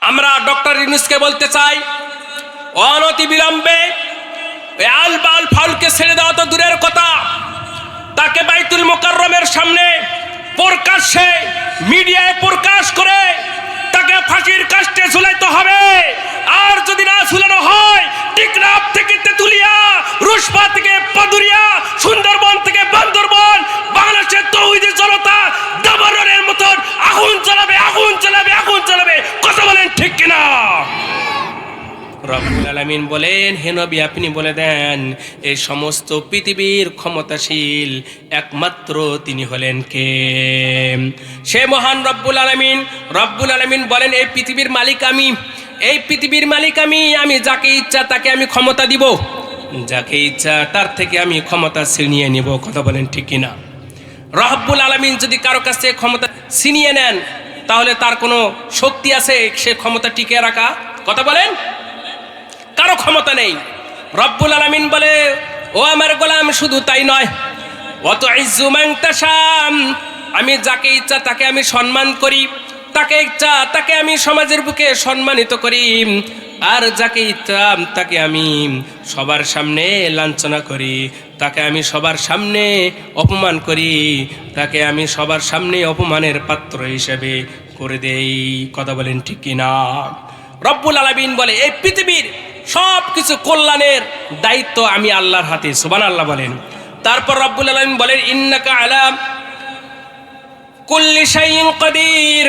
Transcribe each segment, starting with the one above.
আমরা ডক্টর ইউনূসকে বলতে চাই, অনতি বিলম্বে আল বাল ফাউলকে ছেড়ে দেওয়া তো দূরের কথা, তাকে বাইতুল মুকাররমের সামনে প্রকাশ্যে মিডিয়ায় প্রকাশ করে তাকে ফাঁসির কাস্টে ঝুলাইতে হবে। আর যদি না ঝুলানো হয়, টেকনাফ থেকে তেতুলিয়া, রুশপা থেকে পাদুরিয়া, সুন্দরবন থেকে বান্দরবন, বাংলাদেশের তৌহিদি জনতা দাবানলের মতন আগুন জ্বালাবে, আগুন জ্বালাবে, আগুন জ্বালাবে। কথা বলেন ঠিক কিনা? রব্বুল আলামিন বলেন, হে নবী আপনি বলে দেন, এই সমস্ত পৃথিবীর ক্ষমতাশীল একমাত্র তিনি হলেন কে? সে মহান রব্বুল আলামিন। রব্বুল আলামিন বলেন, এই পৃথিবীর মালিক আমি, এই পৃথিবীর মালিক আমি। আমি যাকে ইচ্ছা তাকে আমি ক্ষমতা দিব, যাকে ইচ্ছা তার থেকে আমি ক্ষমতা ছিনিয়ে নিব। কথা বলেন ঠিক কিনা? রব্বুল আলামিন যদি কারো কাছে ক্ষমতা ছিনিয়ে নেন, তাহলে তার কোনো শক্তি আছে সে ক্ষমতা টিকিয়ে রাখা? কথা বলেন, কারো ক্ষমতা নেই। রব্বুল আলামিন বলে, ও আমার গোলাম, শুধু তাই নয়, অত ইজ্জু মান তাশাম, আমি যাকে ইচ্ছা তাকে আমি সম্মান করি, তাকে ইচ্ছা তাকে আমি সমাজের বুকে সম্মানিত করি, আর যাকে ইচ্ছা তাকে আমি সবার সামনে লাঞ্ছনা করি, তাকে আমি সবার সামনে অপমান করি, তাকে আমি সবার সামনে অপমানের পাত্র হিসেবে করে দেই। কথা বলেন ঠিক কিনা? রব্বুল আলামিন বলে, এই পৃথিবীর সব কিছু কল্যাণের দায়িত্ব আমি আল্লাহর হাতে। সুবহানাল্লাহ বলেন। তারপর রব্বুল আলামিন বলেন, ইন্নাকা আলা কুল্লি শাইইন কাদির,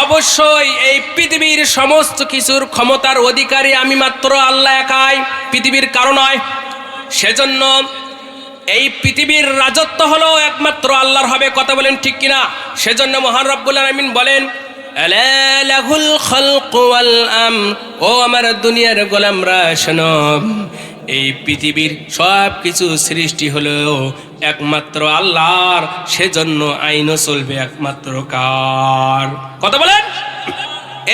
অবশ্যই এই পৃথিবীর সমস্ত কিছুর ক্ষমতার অধিকারী আমি মাত্র আল্লাহ একাই, পৃথিবীর কারো নয়। সেজন্য এই পৃথিবীর রাজত্ব হলো একমাত্র আল্লাহর হবে। কথা বলেন ঠিক কিনা? সেজন্য মহান রব্বুল আলামিন বলেন, আলা লাহুল খালকু ওয়াল আমর, ও আমার দুনিয়ার গোলামরা শোনো, এই পৃথিবীর সব কিছু সৃষ্টি হলো একমাত্র আল্লাহর, সেজন্য আইনও চলবে একমাত্র কার? কথা বলেন।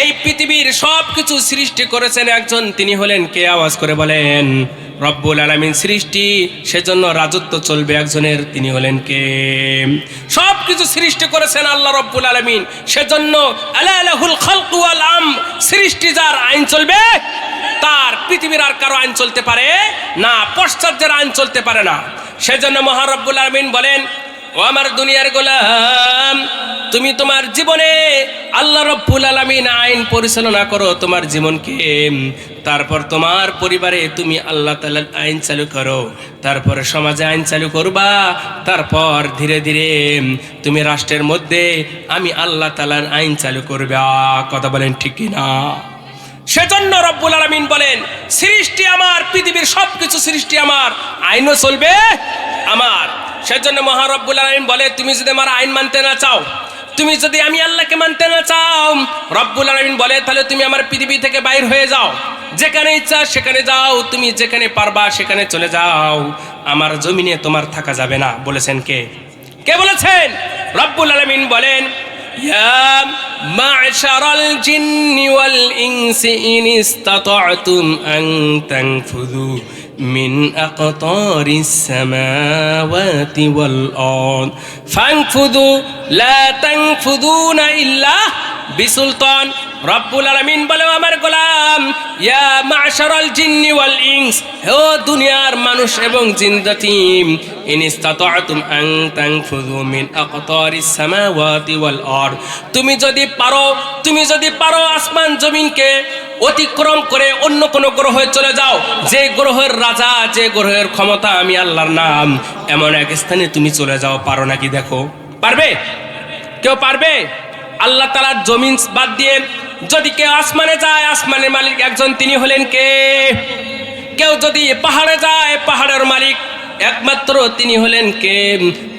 এই পৃথিবীর সব কিছু সৃষ্টি করেছেন একজন, তিনি হলেন কে? আওয়াজ করে বলেন, রব্বুল আলামিন সৃষ্টি, সেজন্য রাজত্ব চলবে একজনের, তিনি হলেন কে? সব কিছু সৃষ্টি করেছেন আল্লাহ রব্বুল আলামিন, সেজন্য আলা লাহুল খালকু ওয়াল আমর, সৃষ্টি যার, আইন চলবে তার। পৃথিবীর আর কারো আইন চলতে পারে না, পশ্চাৎদের আইন চলতে পারে না। সেজন্য মহান রব্বুল আলামিন বলেন, ও আমার দুনিয়ার গোলাম, তুমি তোমার জীবনে আল্লাহ রব্বুল আলামিন আইন পরিচালনা করো তোমার জীবনকে, তারপর তোমার পরিবারে তুমি আল্লাহ তাআলার আইন চালু করো, তারপরে সমাজে আইন চালু করবা, তারপর ধীরে ধীরে তুমি রাষ্ট্রের মধ্যে আমি আল্লাহ তাআলার আইন চালু করবা। কথা বলেন ঠিক কিনা? সেজন্য রব্বুল আলামিন বলেন, সৃষ্টি আমার, পৃথিবীর সবকিছু সৃষ্টি আমার, আইনও চলবে আমার। সেজন্য মহান রব্বুল আলামিন বলে, তুমি যদি আমার আইন মানতে না চাও, তুমি যদি আমি আল্লাহকে মানতে না চাও, রব্বুল আলামিন বলে, তাহলে তুমি আমার পৃথিবী থেকে বাইর হয়ে যাও, যেখানে ইচ্ছা সেখানে যাও, তুমি যেখানে পারবা সেখানে চলে যাও, আমার জমিনে তোমার থাকা যাবে না। বলেছেন কে? কে বলেছেন? রব্বুল আলামিন বলেন, ইয়া মা'শারাল জিন্নি ওয়াল ইনসি ইন ইসতাতা'তুম আন তানফুযু মিন আকতারিস সামাওয়াতি ওয়াল আরদ ফানফুযু লা তানফুযুনা ইল্লা বিসুলতান। রব্বুল আলামিন বলে, আমার গোলাম, ইয়া মা'শারাল জিন্নি ওয়াল ইনস, হে দুনিয়ার মানুষ এবং জিন জাতি, ইন ইসতাতা'তুম আন তানফুযু মিন আকতারিস সামাওয়াতি ওয়াল আরদ, তুমি যদি পারো আসমান জমিনকে অতিক্রম করে অন্য কোন গ্রহে চলে যাও, যে গ্রহের রাজা, যে গ্রহের ক্ষমতা আমি আল্লাহর নাম, এমন এক স্থানে তুমি চলে যাও, পারো নাকি? দেখো, পারবে? কেউ পারবে? আল্লাহ তাআলার জমিন বাদ দিয়ে যদি কেউ আসমানে যায়, আসমানের মালিক একজন, তিনি হলেন কে? কেউ যদি পাহাড়ে যায়, পাহাড়ের মালিক একমাত্র তিনি হলেন কে?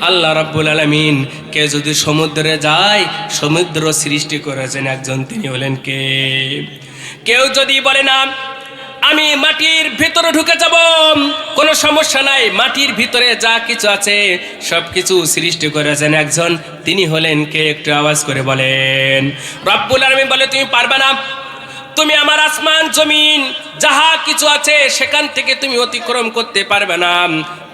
আল্লাহ রাব্বুল আলামিন। কেউ যদি সমুদ্রে যায়, সমুদ্র সৃষ্টি করেছেন একজন, তিনি হলেন কে? কেউ যদি বলে না আমি মাটির ভিতরে ঢুকে যাব, কোনো সমস্যা নাই, মাটির ভিতরে যা কিছু আছে সব কিছু সৃষ্টি করেছেন একজন, তিনি হলেন কে? একটু আওয়াজ করে বলেন। রব্বুল আলামিন বলে, তুমি পারবে না, তুমি আমার আসমান জমিন যাহা কিছু আছে সেখান থেকে তুমি অতিক্রম করতে পারবে না,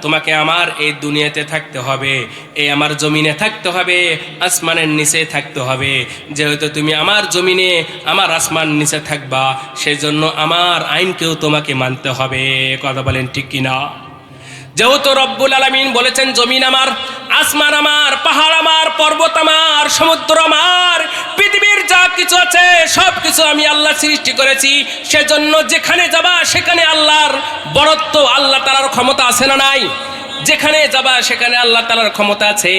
তোমাকে আমার এই দুনিয়াতে থাকতে হবে, এই আমার জমিনে থাকতে হবে, আসমানের নিচে থাকতে হবে। যেহেতু তুমি আমার জমিনে আমার আসমান নিচে থাকবা, সেজন্য আমার আইনকেও তোমাকে মানতে হবে। কথা বলেন ঠিক কিনা? যেহেতু রব্বুল আলামিন বলেছেন জমিন আমার, আসমান আমার, পাহাড় আমার, পর্বত আমার, সমুদ্র আমার, পৃথিবীর যা কিছু আছে সব কিছু আমি আল্লাহ সৃষ্টি করেছি, সেজন্য যেখানে যাবা সেখানে আল্লাহর বরত্ব, আল্লাহ তাআলার ক্ষমতা আছে না নাই? যেখানে যাবা সেখানে আল্লাহ তাআলার ক্ষমতা আছে।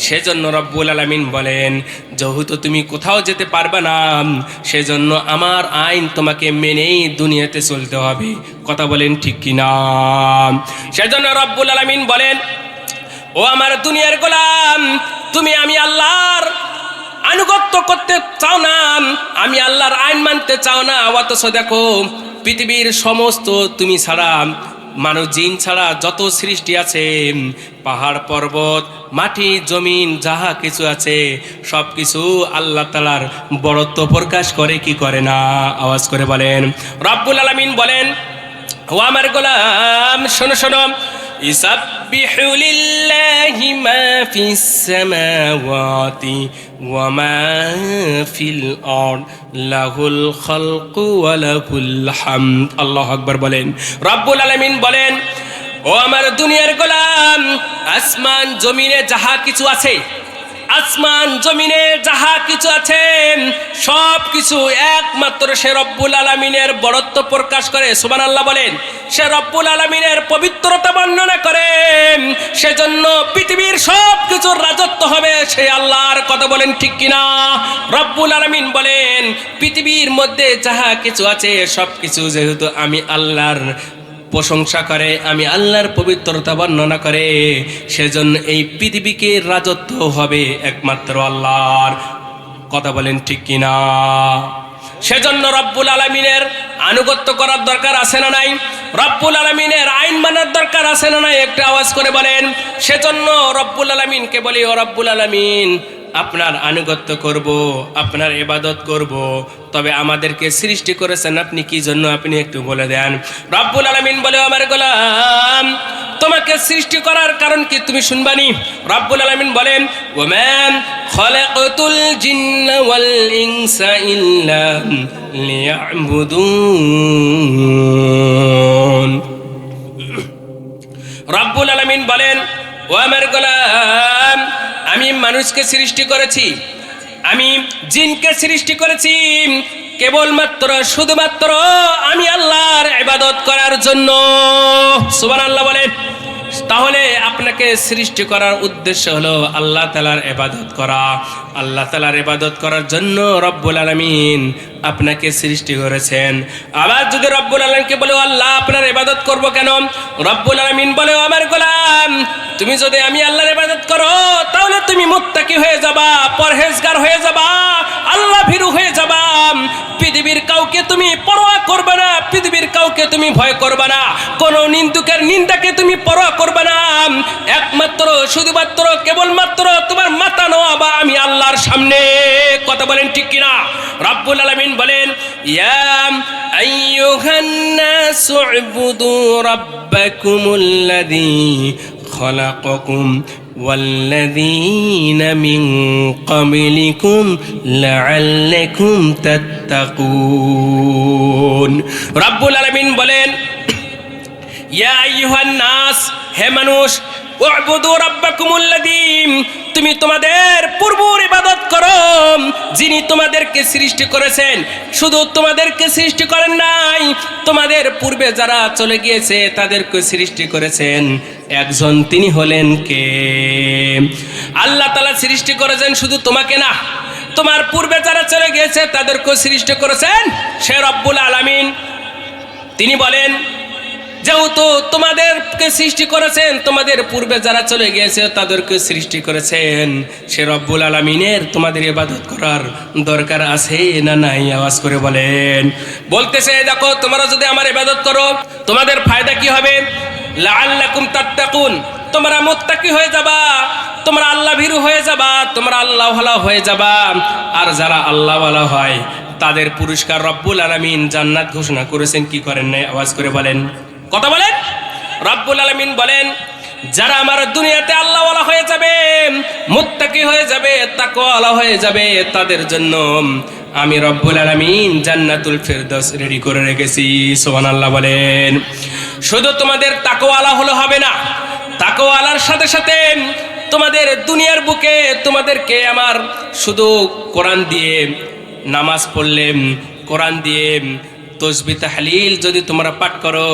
সেজন্য রব্বুল আলামিন বলেন যেহেতু তুমি কোথাও যেতে পারবে না, সেজন্য আমার আইন তোমাকে মেনেই দুনিয়াতে চলতে হবে। কথা বলেন ঠিক কিনা? সেজন্য রব্বুল আলামিন বলেন, ও আমার দুনিয়ার গোলাম, তুমি আমি আল্লাহর আনুগত্য করতে চাও না, আমি আল্লাহর আইন মানতে চাও না, অথচ দেখো পৃথিবীর সমস্ত তুমি ছাড়া, মানুষ জিন ছাড়া যত সৃষ্টি আছে, পাহাড় পর্বত মাটি জমিন যাহা কিছু আছে সব কিছু আল্লাহ তাআলার বড়ত্ব প্রকাশ করে কি করে না? আওয়াজ করে বলেন। রব্বুল আলামিন বলেন, ও আমার গোলাম শোনো শোনো, ইসাব্বিহু লিল্লাহি মা ফিস সামাওয়াতি ওয়া মা ফিল আরদ লাহুল খালকু ওয়া লাহুল হামদ। আল্লাহু আকবার বলেন। রব্বুল আলামিন বলেন, ও আমার দুনিয়ার গোলাম, আসমান জমিনে যাহা কিছু আছে, আসমান জমিনে যাহা কিছু আছে সব কিছু একমাত্র সে রব্বুল আলামিনের বড়ত্ব প্রকাশ করে। সুবহানাল্লাহ বলেন। সে রব্বুল আলামিনের পবিত্রতা বর্ণনা করে, সেজন্য পৃথিবীর সব কিছুর রাজত্ব হবে সেই আল্লাহর। কথা বলেন ঠিক কিনা? রব্বুল আলামিন বলেন পৃথিবীর মধ্যে যাহা কিছু আছে সব কিছু যেহেতু আমি আল্লাহর প্রশংসা করে, আমি আল্লাহর পবিত্রতা বর্ণনা করে, সেজন্য এই পৃথিবীকে রাজত্ব হবে একমাত্র আল্লাহর। কথা বলেন ঠিক কিনা? সেজন্য রব্বুল আলামিনের আনুগত্য করার দরকার আছে না নাই? রব্বুল আলামিনের আইন মানার দরকার আছে না নাই? একটা আওয়াজ করে বলেন। সেজন্য রব্বুল আলামিনকে বলি, ও রব্বুল আলামিন, আপনার আনুগত্য করব, আপনার ইবাদত করব, তবে আমাদেরকে সৃষ্টি করেছেন আপনি কি জন্য, আপনি একটু বলে দেন। রব্বুল আলামিন বলে, আমার গোলাম, তোমাকে সৃষ্টি করার কারণ কি তুমি শুনবানি। রব্বুল আলামিন বলেন, ওয়া খালাকাতুল জিন্না ওয়াল ইনসা ইল্লা লিয়াবুদুন। রব্বুল আলামিন বলেন, ও আমার গোলাম, আমি মানুষকে সৃষ্টি করেছি, আমি জিনকে সৃষ্টি করেছি কেবলমাত্র শুধুমাত্র আমি আল্লাহর ইবাদত করার জন্য। সুবহানাল্লাহ বলেন। তাহলে আপনাকে সৃষ্টি করার উদ্দেশ্য হলো আল্লাহ তাআলার ইবাদত করা। আল্লাহ তাআলার ইবাদত করার জন্য রব্বুল আলামিন আপনাকে সৃষ্টি করেছেন। আবার যদি রব্বুল আলামিনকে বলে, আল্লাহ আপনার ইবাদত করব কেন? রব্বুল আলামিন বলে, আমার গোলাম, তুমি যদি আমি আল্লাহর ইবাদত করো তাহলে তুমি মুত্তাকি হয়ে যাবা, পরহেজগার হয়ে যাবা, আল্লাহ ভীরু হয়ে যাবা। পৃথিবীর কাউকে তুমি পরোয়া করবে না, পৃথিবীর কাউকে তুমি ভয় করবে না, কোন নিন্দুকের নিন্দাকে তুমি পরোয়া করবে না। একমাত্র শুধুমাত্র কেবলমাত্র তোমার মাথা নোয়াবা আমি আল্লাহর সামনে। কথা বলেন ঠিক কিনা? রব্বুল আলামিন বলেন, ইয়া আইয়ুহান নাসু উবুদু রাব্বাকুমুল্লাযী খালাকাকুম ওয়াল্লাযীনা মিন ক্বাবলিকুম লাআল্লাকুম তাত্তাকুন। রব্বুল আলামিন বলেন, ইয়া আইয়ুহান নাস, হে মানুষ, উবুদু রাব্বাকুমুল্লাযী, তুমি তোমাদের পূর্বর ইবাদত করো যিনি তোমাদেরকে সৃষ্টি করেছেন। শুধু তোমাদেরকে সৃষ্টি করেন নাই, তোমাদের পূর্বে যারা চলে গিয়েছে তাদেরকে সৃষ্টি করেছেন একজন, তিনি হলেন কে? আল্লাহ তাআলা সৃষ্টি করেছেন শুধু তোমাকে না, তোমার পূর্বে যারা চলে গিয়েছে তাদেরকে সৃষ্টি করেছেন সে রব্বুল আলামিন। তিনি বলেন, যেহেতু তোমাদেরকে সৃষ্টি করেছেন, তোমাদের পূর্বে যারা চলে গিয়েছে তাদেরকে সৃষ্টি করেছেন, সে রব্বুল আলামিনের তোমাদের ইবাদত করার দরকার আছে না নাই? আওয়াজ করে বলেন। বলতেছে, দেখো তোমরা যদি আমার ইবাদত করো তোমাদের ফায়দা কি হবে? লাআল্লাকুম তাত্তাকুন, তোমরা মুত্তাকি হয়ে যাবা, তোমরা আল্লাহ ভীরু হয়ে যাবা, তোমরা আল্লাহওয়ালা হয়ে যাবা। আর যারা আল্লাহওয়ালা হয় তাদের পুরস্কার রব্বুল আলামিন জান্নাত ঘোষণা করেছেন, কি করেন নাই? আওয়াজ করে বলেন, কথা বলেন। রব্বুল আলামিন বলেন, যারা আমার দুনিয়াতে আল্লাহওয়ালা হয়ে যাবে, মুত্তাকি হয়ে যাবে, তাকওয়াওয়ালা হয়ে যাবে, তাদের জন্য আমি রব্বুল আলামিন জান্নাতুল ফেরদৌস রেডি করে রেখেছি। সুবহানাল্লাহ বলেন। শুধু তোমাদের তাকওয়াওয়ালা হলে হবে না, তাকওয়াওয়ালার সাথে সাথে তোমাদের দুনিয়ার বুকে তোমাদেরকে আমার শুধু কোরআন দিয়ে নামাজ পড়লে, কোরআন দিয়ে তসবিহ তাহলিল যদি তোমরা পাঠ করো,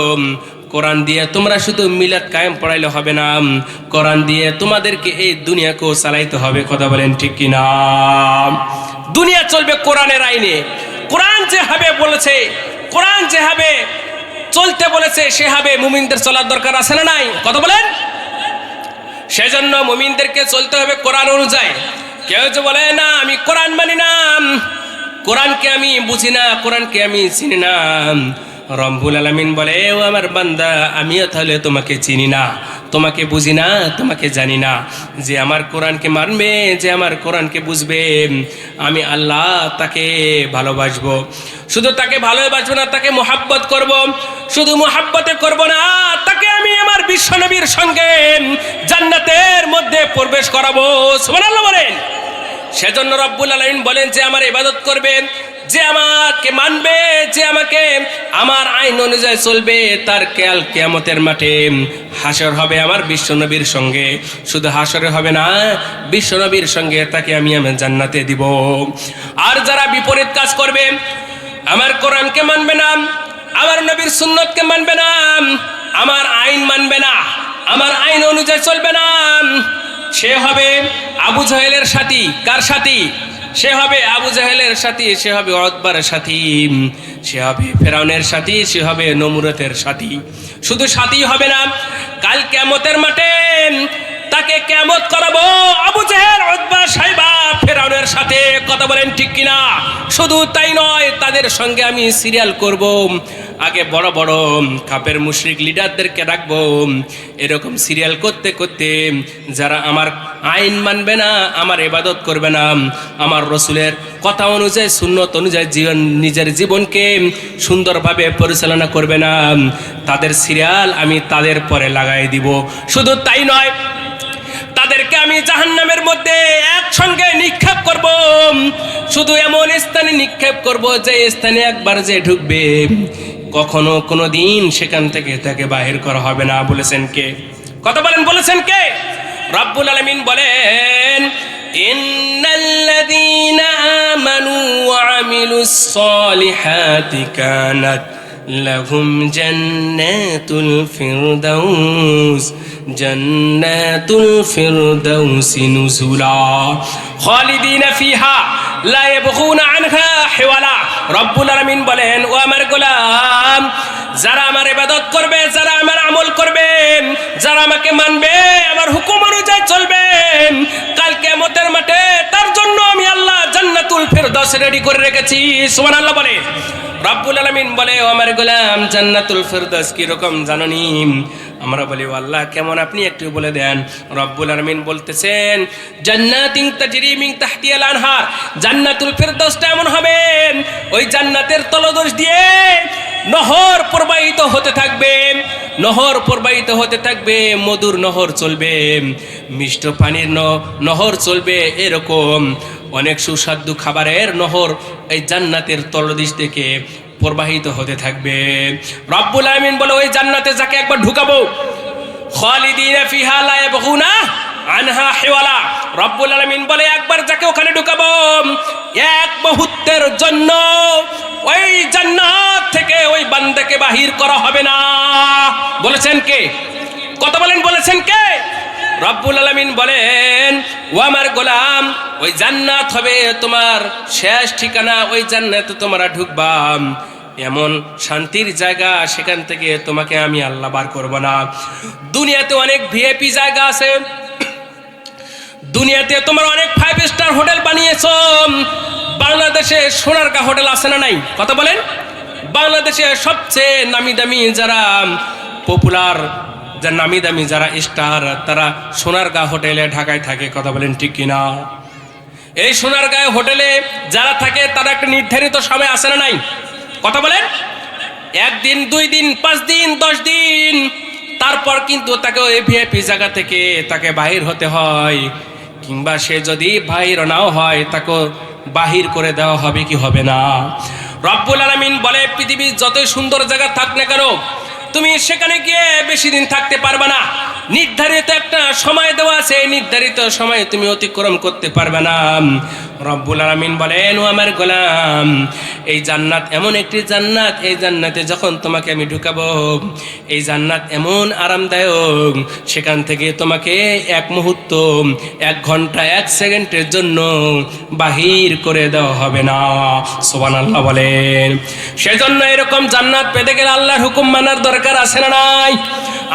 কোরআন দিয়ে তোমরা শুধু মিলাদ কায়েম পড়াইলে হবে না, কোরআন দিয়ে তোমাদেরকে এই দুনিয়াকেও চালাইতে হবে। কথা বলেন ঠিক কিনা? দুনিয়া চলবে কোরআনের আইনে। কোরআন যেভাবে বলেছে, কোরআন যেভাবে চলতে বলেছে সেভাবে মুমিনদের চলার দরকার আছে না নাই? কথা বলেন। সেজন্য মুমিনদেরকে চলতে হবে কোরআন অনুযায়ী। কেউ যে বলে না আমি কোরআন মানি না, কোরআনকে আমি বুঝি না, কোরআনকে আমি চিনি না, রব্বুল আলামিন বলে ও আমার বান্দা, আমিও তাহলে তোমাকে চিনি না, তোমাকে বুঝি না, তোমাকে জানি না। যে আমার কোরআনকে মানবে, যে আমার কোরআনকে বুঝবে, আমি আল্লাহ তাকে ভালোবাসবো। শুধু তাকে ভালোবাসবো না, তাকে মোহাব্বত করব। শুধু মোহাব্বতে করব না, তাকে আমি আমার বিশ্বনবীর সঙ্গে জান্নাতের মধ্যে প্রবেশ করাবো। সুবহানাল্লাহ বলেন। সেজন্য রব্বুল আলামিন বলেন যে আমার ইবাদত করবে, যে আমাকে মানবে, যে আমাকে আমার আইন অনুযায়ী চলবে, তার কাল কিয়ামতের মাঠে হাসর হবে আমার বিশ্বনবীর সঙ্গে। শুধু হাসরে হবে না, বিশ্বনবীর সঙ্গে তাকে আমি জান্নাতে দিব। আর যারা বিপরীত কাজ করবে, আমার কোরআনকে মানবে না, আমার নবীর সুন্নতকে মানবে না, আমার আইন মানবে না, আমার আইন অনুযায়ী চলবে না, সে হবে আবু জাহেলের সাথী। কার সাথী? সে হবে আবু জাহেলের সাথী, সে হবে উতবার সাথী, সে হবে ফেরাউনের সাথী, সে হবে নমরুদের সাথী। শুধু সাথী হবে না, কাল কিয়ামতের মাঠে তাকে কিয়ামত করাবো আবু জাহেল, উতবা, সাইবা, ফেরাউনের সাথে। কথা বলেন ঠিক কিনা? শুধু তাই নয়, তাদের সঙ্গে আমি সিরিয়াল করব। আগে বড় বড় কাফের মুশরিক লিডারদেরকে রাখবো। এরকম সিরিয়াল করতে করতে যারা আমার আইন মানবে না, আমার ইবাদত করবে না, আমার রসুলের কথা অনুযায়ী, সুন্নত অনুযায়ী নিজের জীবনকে সুন্দরভাবে পরিচালনা করবে না, তাদের সিরিয়াল আমি তাদের পরে লাগাই দিব। শুধু তাই নয়, তাদেরকে আমি জাহান্নামের মধ্যে একসঙ্গে নিক্ষেপ করব। শুধু এমন স্থানে নিক্ষেপ করব যে স্থানে একবার যে ঢুকবে, কখনো কোনো দিন সেখান থেকে তাকে বাহির করা হবে না। বলেছেন কে? কথা বলেন, বলেছেন কে? রব্বুল আলামিন বলেন, ইন্নাল্লাযীনা আমানু ওয়া আমিলুস সালিহাতি কানাত লাহুম জান্নাতুল ফিরদাউস, জান্নাতুল ফিরদাউসি নুজুলা খালিদিনা ফিহা লা ইয়াবগুনা আনহা হিওয়ালা। রব্বুল আলামিন বলেন, ও আমার গোলাম, যারা আমার ইবাদত করবে, যারা আমার আমল করবে, যারা আমাকে মানবে, আমার হুকুম অনুযায়ী চলবে, কাল কিয়ামতের মাঠে তার জন্য আমি আল্লাহ জান্নাতুল ফিরদাউস রেডি করে রেখেছি। সুবহানাল্লাহ বলে। রব্বুল আলামিন বলে, ও আমার গোলাম, জান্নাতুল ফিরদাউস কি রকম জানোনি? আমরা বলি, ও আল্লাহ কেমন, আপনি একটু বলে দেন। রব্বুল আলামিন বলতেছেন, জান্নাতিন তাজরি মিন তাহতিহাল আনহার, জান্নাতুল ফিরদাউসটা এমন হবে, ওই জান্নাতের তলদেশ দিয়ে নহর প্রবাহিত হতে থাকবে, নহর প্রবাহিত হতে থাকবে, মধুর নহর চলবে, মিষ্ট পানির নহর চলবে। এরকম অনেক সুস্বাদু খাবারের নহর এই জান্নাতের তলদেশ থেকে প্রবাহিত হতে থাকবে। রব্বুল আলামিন বলে, ওই জান্নাতে যাকে একবার ঢুকাবো, খালিদিনা ফিহা লা ইয়াবগুনা আনহা হিওয়ালা। রব্বুল আলামিন বলে, একবার যাকে ওখানে ঢুকাবো, এক মুহূর্তের জন্য ওই জান্নাত থেকে ওই বান্দাকে বাহির করা হবে না। বলেছেন কে? কথা বলেন, বলেছেন কে? রব্বুল আলামিন বলেন, ও আমার গোলাম, ওই জান্নাত হবে তোমার শেষ ঠিকানা, ওই জান্নাতে তোমরা ঢুকবা, এমন শান্তির জায়গা, সেখান থেকে তোমাকে আমি আল্লাহ বার করব না। দুনিয়াতে অনেক ভিআইপি জায়গা আছে, দুনিয়াতে তোমরা অনেক 5 স্টার হোটেল বানিয়েছো। বাংলাদেশে সোনারগাঁ হোটেল আছে না নাই? কথা বলেন। বাংলাদেশে সবচেয়ে নামি দামি যারা পপুলার, যার নামি দামি যারা স্টার, তারা সোনারগাঁ হোটেলে ঢাকায় থাকে। কথা বলেন ঠিক কিনা? এই সোনারগাঁ হোটেলে যারা থাকে তারা একটা নির্ধারিত সময় আছে না নাই? কথা বলেন। 1 দিন, 2 দিন, 5 দিন, 10 দিন, তারপর কিন্তু তাকে ওই ভিআইপি জায়গা থেকে তাকে বাহির হতে হয়, কিংবা সে যদি বাহির নাও হয় তাকে বাহির করে দেওয়া হবে কি হবে না? রব্বুল আলামিন বলে, পৃথিবীর যতই সুন্দর জায়গা থাক না কেন, তুমি সেখানে গিয়ে বেশি দিন থাকতে পারবে না। নির্ধারিত একটা সময় দেওয়া আছে, নির্ধারিত সময় তুমি অতিক্রম করতে পারবে না। রব্বুল আলামিন বলেন, ও আমার গোলাম, এই জান্নাত এমন একটি জান্নাত, এই জান্নাতে যখন তোমাকে আমি ঢুকাবো, এই জান্নাত এমন আরামদায়ক, সেখান থেকে তোমাকে এক মুহূর্ত, 1 ঘন্টা 1 সেকেন্ডের জন্য বাহির করে দেওয়া হবে না। সুবহানাল্লাহ বলেন। সেজন্য এরকম জান্নাত পেতে গেলে আল্লাহর হুকুম মানার দরকার আছে না নাই?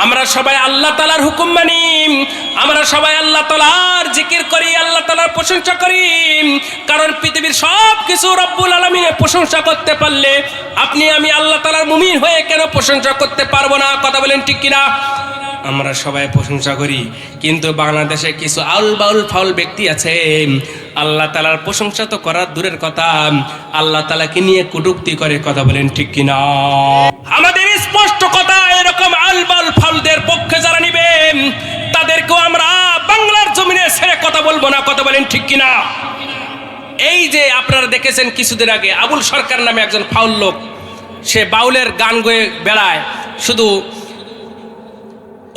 আমরা সবাই আল্লাহ তাআলার হুকুম মানি, আমরা সবাই আল্লাহ তাআলার জিকির করি, আল্লাহ তাআলার প্রশংসা করি। কারণ পৃথিবীর সব কিছু রব্বুল আলামিনের প্রশংসা করতে পারলে আপনি আমি আল্লাহ তাআলার মুমিন হয়ে কেন প্রশংসা করতে পারবো না? কথা বলেন ঠিক কিনা? আমরা সবাই প্রশংসা করি, কিন্তু বাংলাদেশে কিছু আউল বাউল ফাউল ব্যক্তি আছে, আল্লাহ তাআলার প্রশংসা তো করার দূরের কথা, আল্লাহ তাআলাকে নিয়ে কটূক্তি করে। কথা বলেন ঠিক কিনা? আমাদের স্পষ্ট কথা, এরকম আউল বাউল ফাউলদের পক্ষে যারা নিবে তাদেরকেও আমরা বাংলার জমিনে ছেড়ে কথা বলবো না। কথা বলেন ঠিক কিনা? এই যে আপনারা দেখেছেন কিছুদিন আগে আবুল সরকার নামে একজন ফাউল লোক, সে বাউলের গান গেয়ে বেড়ায়, শুধু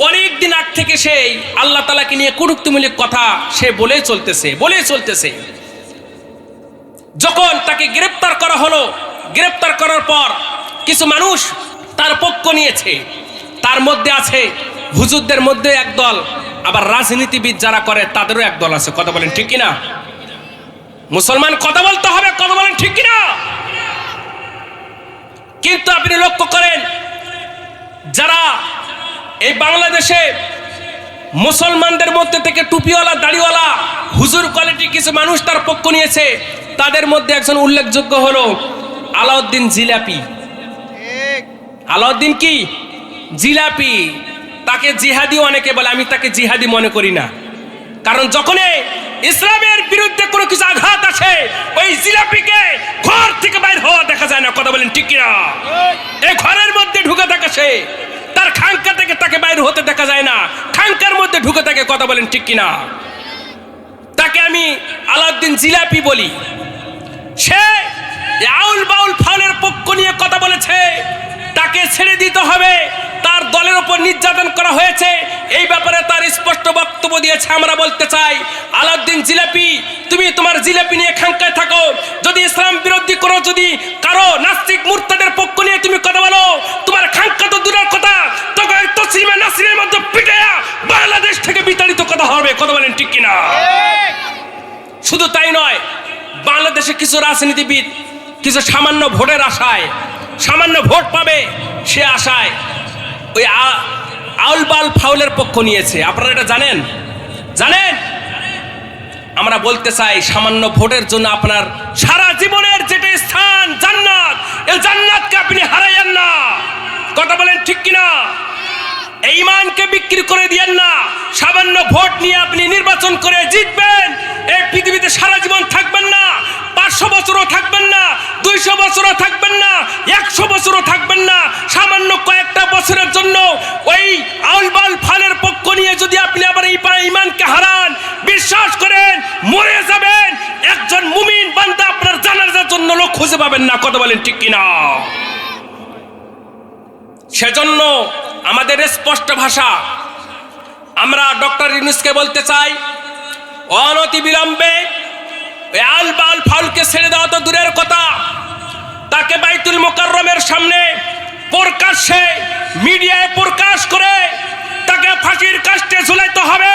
অনেক দিন আগ থেকে সেই আল্লাহ তাআলাকে নিয়ে কটূক্তিমূলক কথা সে বলেই চলতেছে। যখন তাকে গ্রেফতার করা হলো, গ্রেফতার করার পর কিছু মানুষ তার পক্ষ নিয়েছে, তার মধ্যে আছে হুজুরদের মধ্যে একদল, আবার রাজনীতিবিদ যারা করে তাদেরও একদল আছে। কথা বলেন ঠিক কিনা? মুসলমান কথা বলতে হবে, কথা বলেন ঠিক কিনা? কিন্তু আপনি লক্ষ্য করেন, যারা এই বাংলাদেশে মুসলমানদের মধ্যে থেকে টুপিওয়ালা দাড়িওয়ালা হুজুর কোয়ালিটি কিছু মানুষ তার পক্ষ নিয়েছে, তাদের মধ্যে একজন উল্লেখযোগ্য হলো আলাউদ্দিন জিলাপি। আলাউদ্দিন কি? জিলাপি। তাকে জিহাদি অনেকে বলে, আমি তাকে জিহাদি মনে করি না। কারণ যখন ইসলামের বিরুদ্ধে কোনো কিছু আঘাত আসে, ওই জিলাপিকে ঘর থেকে বাইর হওয়া দেখা যায় না। কথা বলেন ঠিক কিনা? এই ঘরের মধ্যে ঢুকে থাকে সে, তার খাঙ্কা থেকে তাকে বাইরে হতে দেখা যায় না, খাঙ্কার মধ্যে ঢুকে থাকে। কথা বলেন ঠিক কিনা? তাকে আমি আলাউদ্দিন জিলাপি বলি। সে আউল বাউল ফাউলের পক্ষ নিয়ে কথা বলেছে, তাকে ছেড়ে দিতে হবে। তার দলের উপর নির্যাতন করা হয়েছে, এই ব্যাপারে তার স্পষ্ট বক্তব্য দিয়েছে। আমরা বলতে চাই, আলাউদ্দিন জিলাপি, তুমি তোমার জিলাপি নিয়ে খাঙ্কায় থাকো। যদি ইসলাম বিরোধী করো, যদি কারো নাস্তিক মুরতাদের পক্ষ নিয়ে তুমি কথা বলো, তোমার খাঙ্কা তো দূরের কথা, তখন তসলিমা নাসরিনের মধ্যে পিটায়া বাংলাদেশ থেকে বিতাড়িত কথা হবে। কথা বলেন ঠিক কিনা? শুধু তাই নয়, বাংলাদেশে কিছু রাজনীতিবিদ কিছু সামান্য ভোটের আশায়, সামান্য ভোট পাবে সে আশায় ওই আউল বাউল ফাউলের পক্ষ নিয়েছে। আপনারা এটা জানেন? আমরা বলতে চাই, সামান্য ভোটের জন্য আপনার সারা জীবনের যেটা স্থান জান্নাত, এই জান্নাতকে আপনি হারাইয়েন না। কথা বলেন ঠিক কিনা? এই ঈমানকে বিক্রি করে দিয়েন না। সামান্য ভোট নিয়ে আপনি নির্বাচন করে জিতবেন, এই পৃথিবীতে সারা জীবন থাকবেন না। 500 বছরও থাকবেন না, 200 বছরও থাকবেন না, 100 বছরও থাকবেন না। সামান্য কয়েকটা বছরের জন্য ওই আউল বাউল ফালের পক্ষ নিয়ে যদি আপনি আবার এই ঈমানকে হারান, বিশ্বাস করেন মরে যাবেন। একজন মুমিন বান্দা আপনার জানাজার জন্য লোক খুঁজে পাবেন না। কথা বলেন ঠিক কিনা? সেজন্য আমাদের স্পষ্ট ভাষা, আমরা ডক্টর ইউনূসকে বলতে চাই, অনতি বিলম্বে আউল বাউল ফাউলকে ছেড়ে দেওয়া তো দূরের কথা, তাকে বাইতুল মুকাররমের সামনে প্রকাশ্যে মিডিয়ায় প্রকাশ করে তাকে ফাঁসির কাস্টে ঝুলাইতে হবে।